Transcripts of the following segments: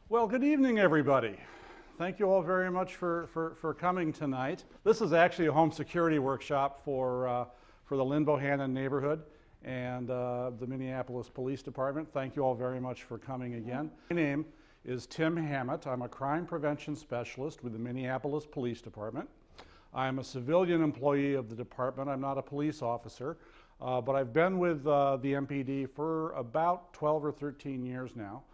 Well, good evening, everybody. Thank you all very much for coming tonight. This is actually a home security workshop for the Bohanon neighborhood and the Minneapolis Police Department. Thank you all very much for coming again. My name is Tim Hammett. I'm a crime prevention specialist with the Minneapolis Police Department. I'm a civilian employee of the department. I'm not a police officer, but I've been with the MPD for about 12 or 13 years now.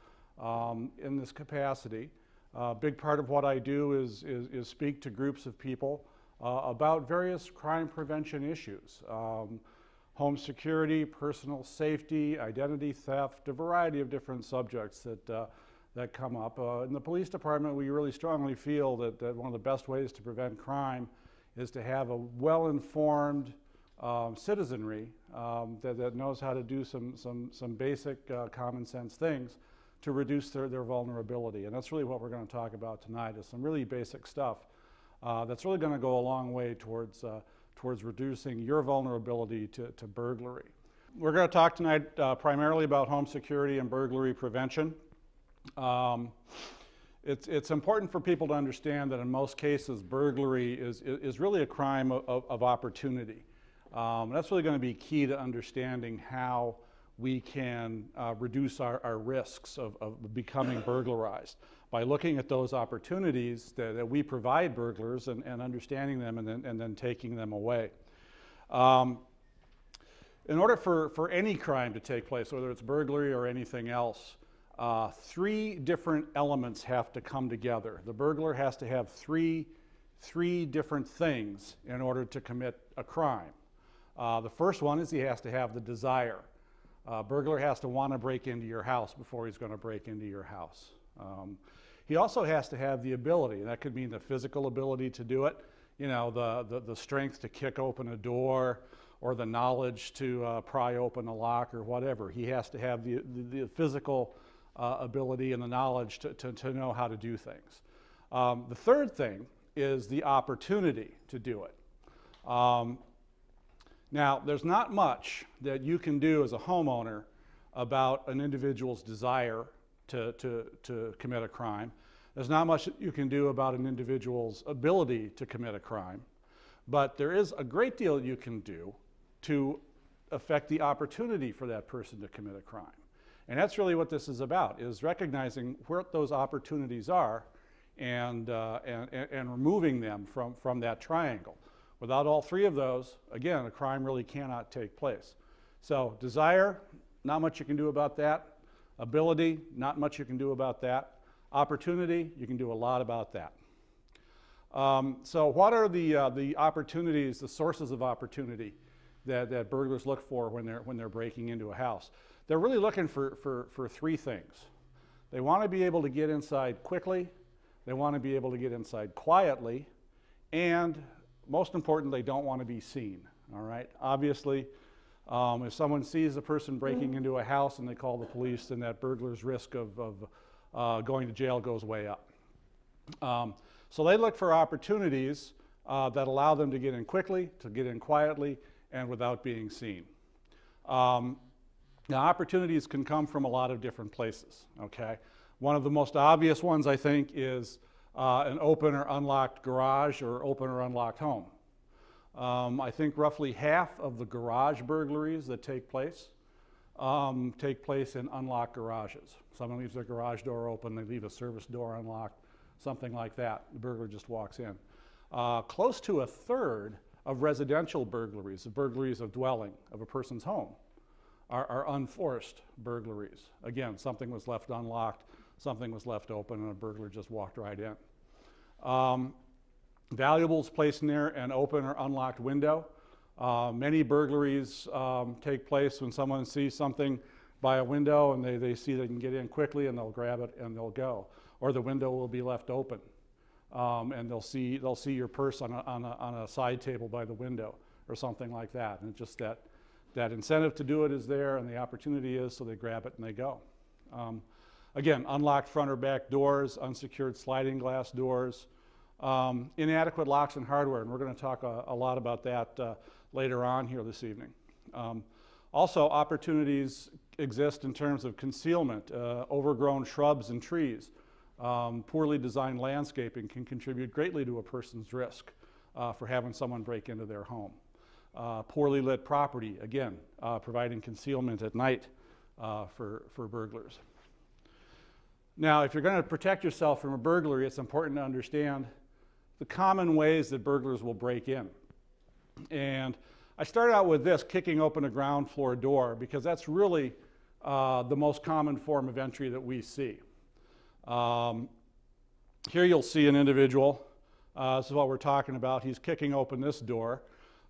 In this capacity. A big part of what I do is speak to groups of people about various crime prevention issues. Home security, personal safety, identity theft, a variety of different subjects that come up. In the police department, we really strongly feel that one of the best ways to prevent crime is to have a well-informed citizenry that knows how to do some basic common sense things to reduce their vulnerability. And that's really what we're going to talk about tonight, is some really basic stuff that's really going to go a long way towards reducing your vulnerability to burglary. We're going to talk tonight primarily about home security and burglary prevention. It's important for people to understand that in most cases burglary is really a crime of opportunity. That's really going to be key to understanding how we can reduce our risks of becoming burglarized by looking at those opportunities that we provide burglars and understanding them and then taking them away. In order for any crime to take place, whether it's burglary or anything else, three different elements have to come together. The burglar has to have three different things in order to commit a crime. The first one is he has to have the desire. Burglar has to want to break into your house before he's going to break into your house. He also has to have the ability, and that could mean the physical ability to do it, you know, the strength to kick open a door or the knowledge to pry open a lock or whatever. He has to have the physical ability and the knowledge to know how to do things. The third thing is the opportunity to do it. Now, there's not much that you can do as a homeowner about an individual's desire to commit a crime. There's not much that you can do about an individual's ability to commit a crime. But there is a great deal you can do to affect the opportunity for that person to commit a crime. And that's really what this is about, is recognizing where those opportunities are and removing them from that triangle. Without all three of those, again, a crime really cannot take place. So desire, not much you can do about that. Ability, not much you can do about that. Opportunity, you can do a lot about that. So what are the opportunities, the sources of opportunity that burglars look for when they're breaking into a house? They're really looking for three things. They want to be able to get inside quickly, they want to be able to get inside quietly, and most important, they don't want to be seen, all right? Obviously, if someone sees a person breaking into a house and they call the police, then that burglar's risk of going to jail goes way up. So they look for opportunities that allow them to get in quickly, to get in quietly, and without being seen. Now, opportunities can come from a lot of different places, okay? One of the most obvious ones, I think, is an open or unlocked garage or open or unlocked home. I think roughly half of the garage burglaries that take place in unlocked garages. Someone leaves their garage door open, they leave a service door unlocked, something like that. The burglar just walks in. Close to a third of residential burglaries, the burglaries of dwelling, of a person's home, are unforced burglaries. Again, something was left unlocked, something was left open, and a burglar just walked right in. Valuables placed near an open or unlocked window. Many burglaries take place when someone sees something by a window and they see they can get in quickly and they'll grab it and they'll go. Or the window will be left open and they'll see your purse on a side table by the window or something like that. And it's just that incentive to do it is there and the opportunity is, so they grab it and they go. Again, unlocked front or back doors, unsecured sliding glass doors, inadequate locks and hardware, and we're going to talk a lot about that later on here this evening. Also, opportunities exist in terms of concealment, overgrown shrubs and trees. Poorly designed landscaping can contribute greatly to a person's risk for having someone break into their home. Poorly lit property, again, providing concealment at night for burglars. Now, if you're going to protect yourself from a burglary, it's important to understand the common ways that burglars will break in. And I started out with this, kicking open a ground floor door, because that's really the most common form of entry that we see. Here you'll see an individual. This is what we're talking about. He's kicking open this door.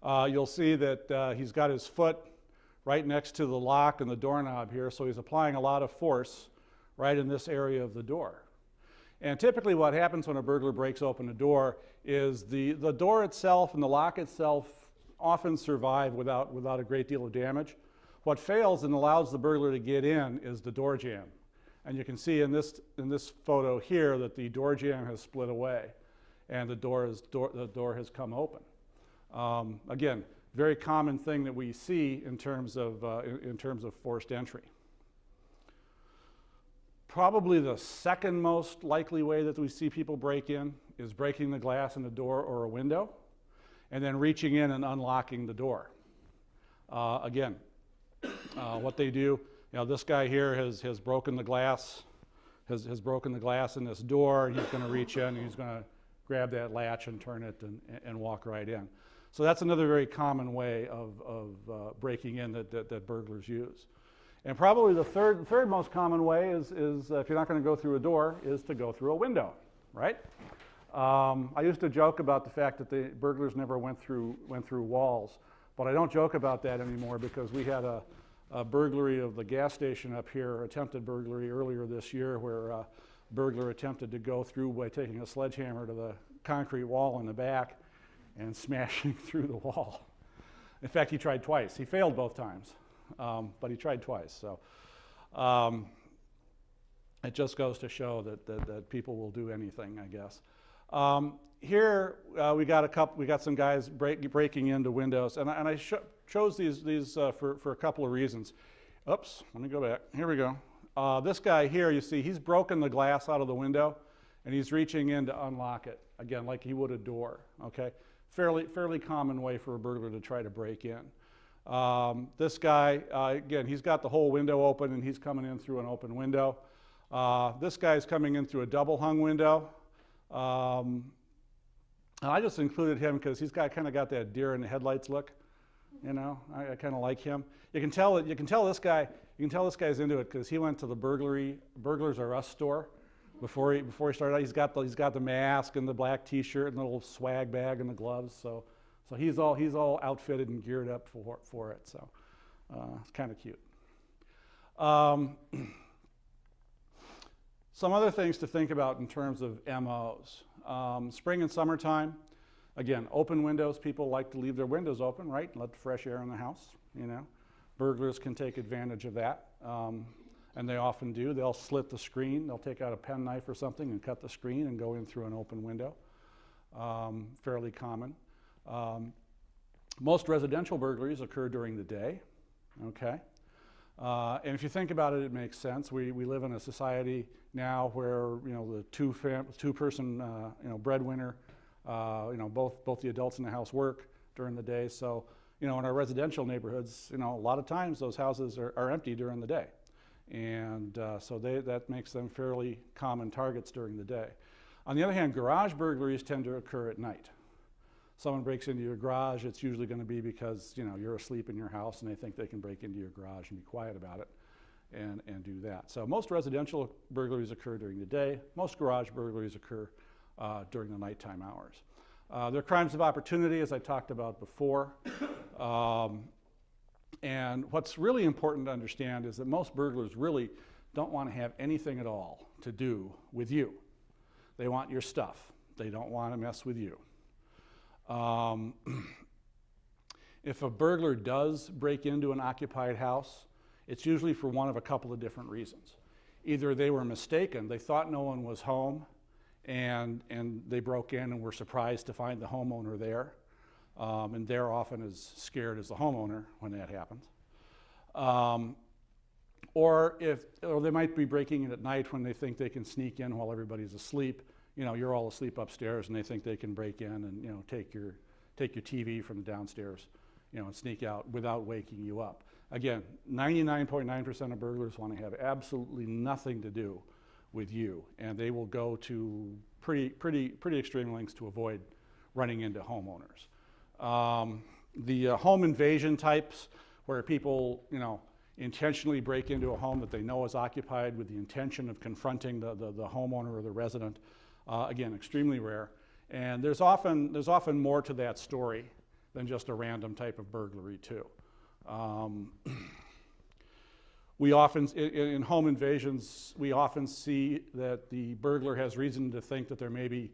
You'll see that he's got his foot right next to the lock and the doorknob here, so he's applying a lot of force right in this area of the door. And typically what happens when a burglar breaks open a door is the door itself and the lock itself often survive without a great deal of damage. What fails and allows the burglar to get in is the door jamb. And you can see in this photo here that the door jamb has split away and the door has come open. Again, very common thing that we see in terms of forced entry. Probably the second most likely way that we see people break in is breaking the glass in a door or a window and then reaching in and unlocking the door. Again, what they do, this guy here has broken the glass, has broken the glass in this door. He's going to reach in and he's going to grab that latch and turn it and walk right in. So that's another very common way of breaking in that burglars use. And probably the third most common way is if you're not going to go through a door, is to go through a window, right? I used to joke about the fact that the burglars never went through walls, but I don't joke about that anymore because we had a burglary of the gas station up here, attempted burglary earlier this year, where a burglar attempted to go through by taking a sledgehammer to the concrete wall in the back and smashing through the wall. In fact, he tried twice. He failed both times. But he tried twice, so it just goes to show that people will do anything, I guess. Here we got some guys breaking into windows, and I chose these for a couple of reasons. Oops, let me go back. Here we go. This guy here, you see, he's broken the glass out of the window, and he's reaching in to unlock it again, like he would a door. Okay, fairly common way for a burglar to try to break in. This guy, again, he's got the whole window open and he's coming in through an open window. This guy's coming in through a double hung window. And I just included him because he's kind of got that deer in the headlights look. I kind of like him. You can tell this guy's into it because he went to the Burglars R Us store before he started out. He's got the mask and the black T-shirt and the little swag bag and the gloves. So he's all outfitted and geared up for it. So it's kind of cute. Some other things to think about in terms of MOs. Spring and summertime, again, open windows. People like to leave their windows open, right? Let the fresh air in the house. Burglars can take advantage of that, and they often do. They'll slit the screen. They'll take out a penknife or something and cut the screen and go in through an open window. Fairly common. Most residential burglaries occur during the day, okay? And if you think about it, it makes sense. We live in a society now where the two-person breadwinner, both the adults in the house work during the day. So in our residential neighborhoods, a lot of times those houses are empty during the day, and so that makes them fairly common targets during the day. On the other hand, garage burglaries tend to occur at night. Someone breaks into your garage, it's usually going to be because you're asleep in your house and they think they can break into your garage and be quiet about it and do that. So most residential burglaries occur during the day. Most garage burglaries occur during the nighttime hours. They're crimes of opportunity, as I talked about before. And what's really important to understand is that most burglars really don't want to have anything at all to do with you. They want your stuff. They don't want to mess with you. If a burglar does break into an occupied house, it's usually for one of a couple of different reasons. Either they were mistaken, they thought no one was home, and they broke in and were surprised to find the homeowner there, and they're often as scared as the homeowner when that happens. or they might be breaking in at night when they think they can sneak in while everybody's asleep. You know, you're all asleep upstairs and they think they can break in and, you know, take your TV from the downstairs, you know, and sneak out without waking you up. Again, 99.9% of burglars want to have absolutely nothing to do with you, and they will go to pretty extreme lengths to avoid running into homeowners. The home invasion types, where people, you know, intentionally break into a home that they know is occupied with the intention of confronting the homeowner or the resident, again, extremely rare. And there's often more to that story than just a random type of burglary too. We often, in home invasions, we often see that the burglar has reason to think that there may be